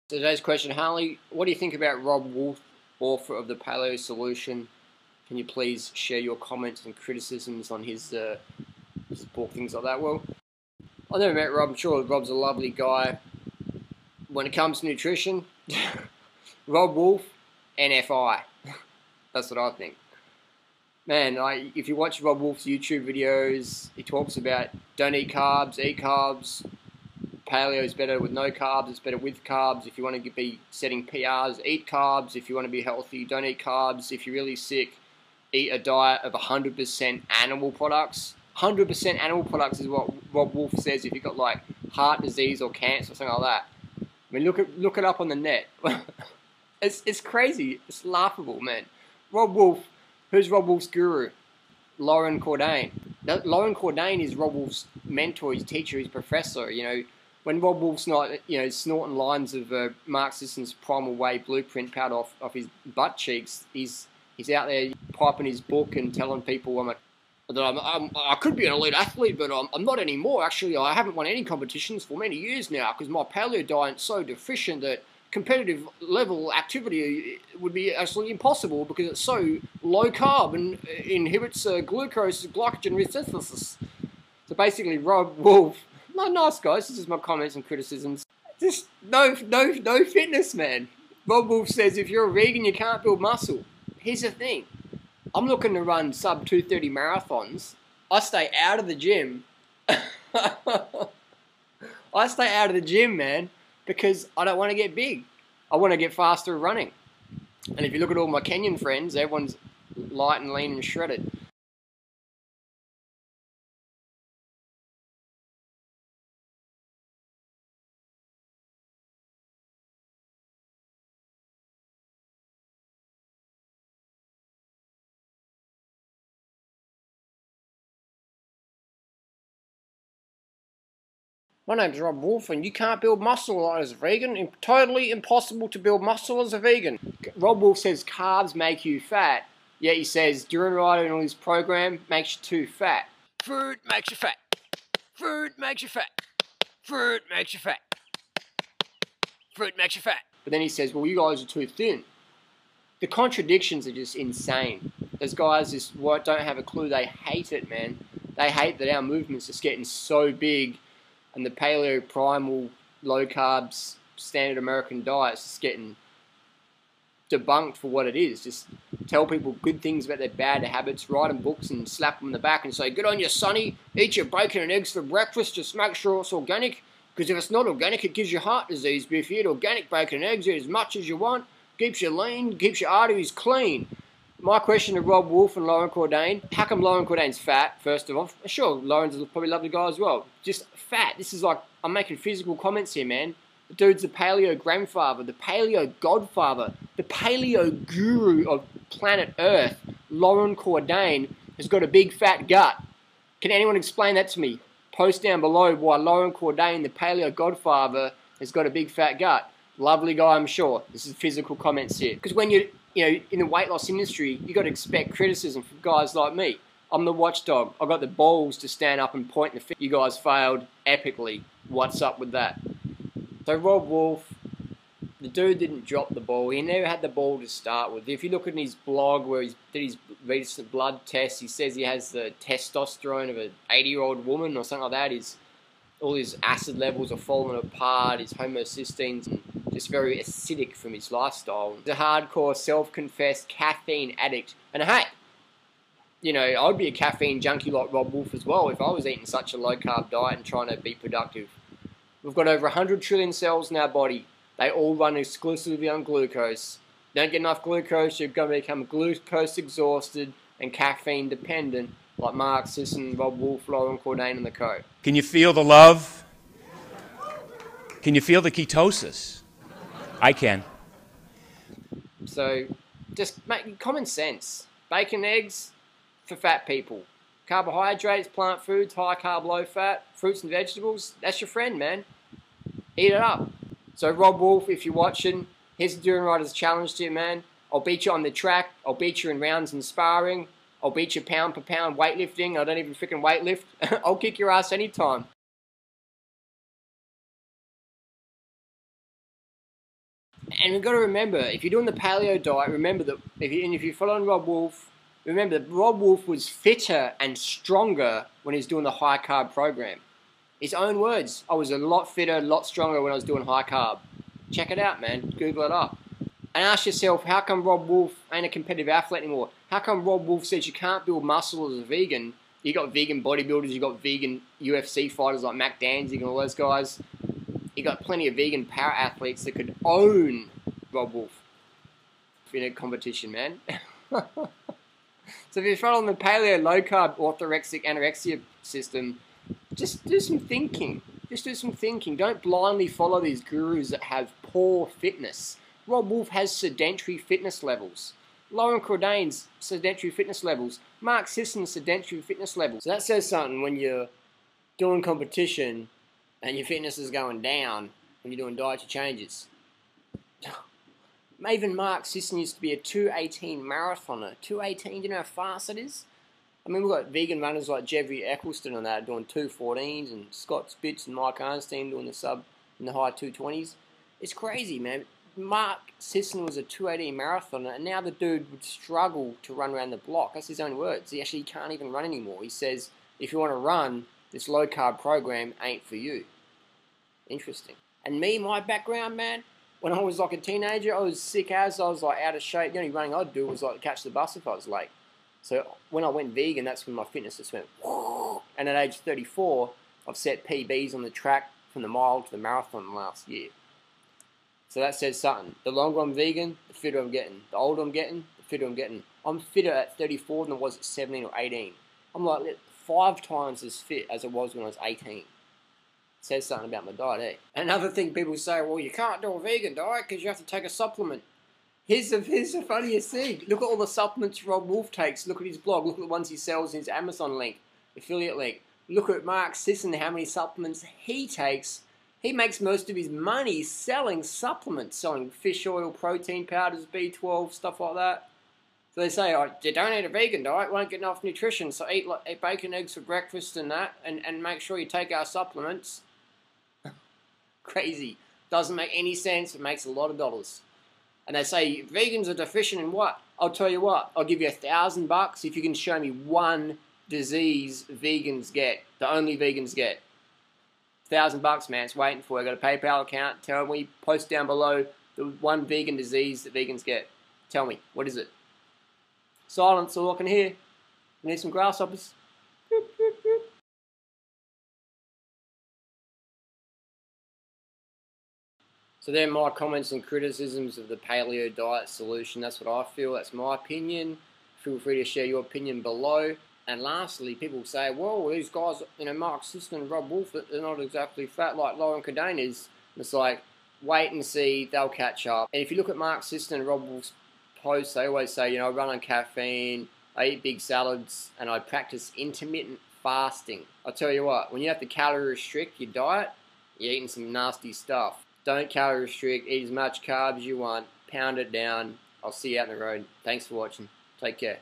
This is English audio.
So today's question, Harley, what do you think about Robb Wolf, author of the Paleo Solution? Can you please share your comments and criticisms on his book, things like that? Well, I've never met Robb. I'm sure Robb's a lovely guy. When it comes to nutrition, Robb Wolf, NFI. That's what I think. Man, if you watch Robb Wolf's YouTube videos, he talks about don't eat carbs, eat carbs. Paleo is better with no carbs, it's better with carbs. If you want to be setting PRs, eat carbs. If you want to be healthy, don't eat carbs. If you're really sick, eat a diet of 100% animal products. 100% animal products is what Robb Wolf says if you've got like heart disease or cancer or something like that. I mean, look it up on the net. It's crazy. It's laughable, man. Robb Wolf, who's Robb Wolf's guru? Loren Cordain. Loren Cordain is Robb Wolf's mentor, his teacher, his professor, you know. When Robb Wolf's not, snorting lines of Mark Sisson's Primal Way blueprint powder off his butt cheeks, he's out there piping his book and telling people I could be an elite athlete, but I'm not anymore. Actually, I haven't won any competitions for many years now because my paleo diet's so deficient that competitive level activity would be absolutely impossible because it's so low carb and inhibits glucose glycogen resynthesis. So basically, Robb Wolf. No, nice guys, this is my comments and criticisms. Just no fitness, man. Robb Wolf says if you're a vegan, you can't build muscle. Here's the thing. I'm looking to run sub 230 marathons. I stay out of the gym. I stay out of the gym, man, because I don't want to get big. I want to get faster at running. And if you look at all my Kenyan friends, everyone's light and lean and shredded. My name's Robb Wolf, and you can't build muscle as a vegan. Totally impossible to build muscle as a vegan. Robb Wolf says carbs make you fat, yet he says Durianrider and all his program makes you too fat. Food makes you fat. Food makes you fat. Food makes you fat. Food makes you fat. But then he says, well, you guys are too thin. The contradictions are just insane. Those guys just don't have a clue. They hate it, man. They hate that our movement's just getting so big. And the paleo, primal, low carbs, standard American diet's just getting debunked for what it is. Just tell people good things about their bad habits, write them books and slap them in the back and say, good on you, sonny, eat your bacon and eggs for breakfast, just make sure it's organic, because if it's not organic, it gives you heart disease. But if you eat organic bacon and eggs, eat as much as you want, keeps you lean, keeps your arteries clean. My question to Robb Wolf and Loren Cordain, how come Loren Cordain's fat, first of all? Sure, Loren's probably a lovely guy as well. Just fat. This is like, I'm making physical comments here, man. The dude's the paleo grandfather, the paleo godfather, the paleo guru of planet Earth. Loren Cordain has got a big fat gut. Can anyone explain that to me? Post down below why Loren Cordain, the paleo godfather, has got a big fat gut. Lovely guy, I'm sure. This is physical comments here. Because when you in the weight loss industry, you got to expect criticism from guys like me. I'm the watchdog. I got the balls to stand up and point the finger. You guys failed epically. What's up with that? So Robb Wolf, the dude didn't drop the ball. He never had the ball to start with. If you look at his blog where he did his recent blood test, he says he has the testosterone of an 80-year-old woman or something like that. All his acid levels are falling apart, his homocysteines, and just very acidic from his lifestyle. He's a hardcore self-confessed caffeine addict. And hey, I'd be a caffeine junkie like Robb Wolf as well if I was eating such a low-carb diet and trying to be productive. We've got over 100 trillion cells in our body. They all run exclusively on glucose. Don't get enough glucose, you're going to become glucose exhausted and caffeine dependent like Mark Sisson, Robb Wolf, Loren Cordain and the co. Can you feel the love? Can you feel the ketosis? I can. So, just make common sense. Bacon, eggs for fat people. Carbohydrates, plant foods, high carb, low fat, fruits and vegetables. That's your friend, man. Eat it up. So, Robb Wolf, if you're watching, here's the Durianrider's challenge to you, man. I'll beat you on the track. I'll beat you in rounds and sparring. I'll beat you pound per pound weightlifting. I don't even freaking weightlift. I'll kick your ass anytime. And we've got to remember, if you're doing the paleo diet, remember that if you're following Robb Wolf, remember that Robb Wolf was fitter and stronger when he was doing the high carb program. His own words, I was a lot fitter, a lot stronger when I was doing high carb. Check it out, man. Google it up. And ask yourself, how come Robb Wolf ain't a competitive athlete anymore? How come Robb Wolf says you can't build muscle as a vegan? You got vegan bodybuilders, you got vegan UFC fighters like Mac Danzig and all those guys. You got plenty of vegan power athletes that could own Robb Wolf in a competition, man. So if you're following the paleo, low carb, orthorexic, anorexia system, just do some thinking. Just do some thinking. Don't blindly follow these gurus that have poor fitness. Robb Wolf has sedentary fitness levels. Lauren Cordain's sedentary fitness levels. Mark Sisson's sedentary fitness levels. So that says something when you're doing competition and your fitness is going down when you're doing dietary changes. Even Mark Sisson used to be a 2:18 marathoner. 2:18, do you know how fast that is? I mean, we've got vegan runners like Jeffrey Eccleston and that doing 2:14s, and Scott Spitz and Mike Arnstein doing the sub in the high 2:20s. It's crazy, man. Mark Sisson was a 2:18 marathoner, and now the dude would struggle to run around the block. That's his own words. He actually can't even run anymore. He says, if you want to run, this low-carb program ain't for you. Interesting. And me, my background, man, when I was like a teenager, I was sick as, I was like out of shape. The only running I'd do was like catch the bus if I was late. So when I went vegan, that's when my fitness just went, whoo. And at age 34, I've set PBs on the track from the mile to the marathon last year. So that says something. The longer I'm vegan, the fitter I'm getting. The older I'm getting, the fitter I'm getting. I'm fitter at 34 than I was at 17 or 18. I'm like 5 times as fit as I was when I was 18. Says something about my diet, eh? Another thing people say, well, you can't do a vegan diet because you have to take a supplement. Here's the funniest thing. Look at all the supplements Robb Wolf takes. Look at his blog. Look at the ones he sells in his Amazon link, affiliate link. Look at Mark Sisson, how many supplements he takes. He makes most of his money selling supplements, selling fish oil, protein powders, B12, stuff like that. So they say, oh, you don't eat a vegan diet, won't get enough nutrition, so eat bacon, eggs for breakfast and that, and make sure you take our supplements. Crazy. Doesn't make any sense. It makes a lot of dollars. And they say vegans are deficient in what? I'll tell you what. I'll give you $1,000 if you can show me one disease vegans get. The only vegans get. $1,000, man. It's waiting for you. I got a PayPal account. Tell me. Post down below the one vegan disease that vegans get. Tell me. What is it? Silence. All I can hear. I need some grasshoppers. So they're my comments and criticisms of the paleo diet solution. That's what I feel. That's my opinion. Feel free to share your opinion below. And lastly, people say, well, these guys, Mark Sisson and Robb Wolf, they're not exactly fat like Lauren Cordain is. It's like, wait and see, they'll catch up. And if you look at Mark Sisson and Robb Wolf's posts, they always say, I run on caffeine, I eat big salads, and I practice intermittent fasting. I'll tell you what, when you have to calorie restrict your diet, you're eating some nasty stuff. Don't calorie restrict, eat as much carbs as you want, pound it down. I'll see you out on the road. Thanks for watching. Take care.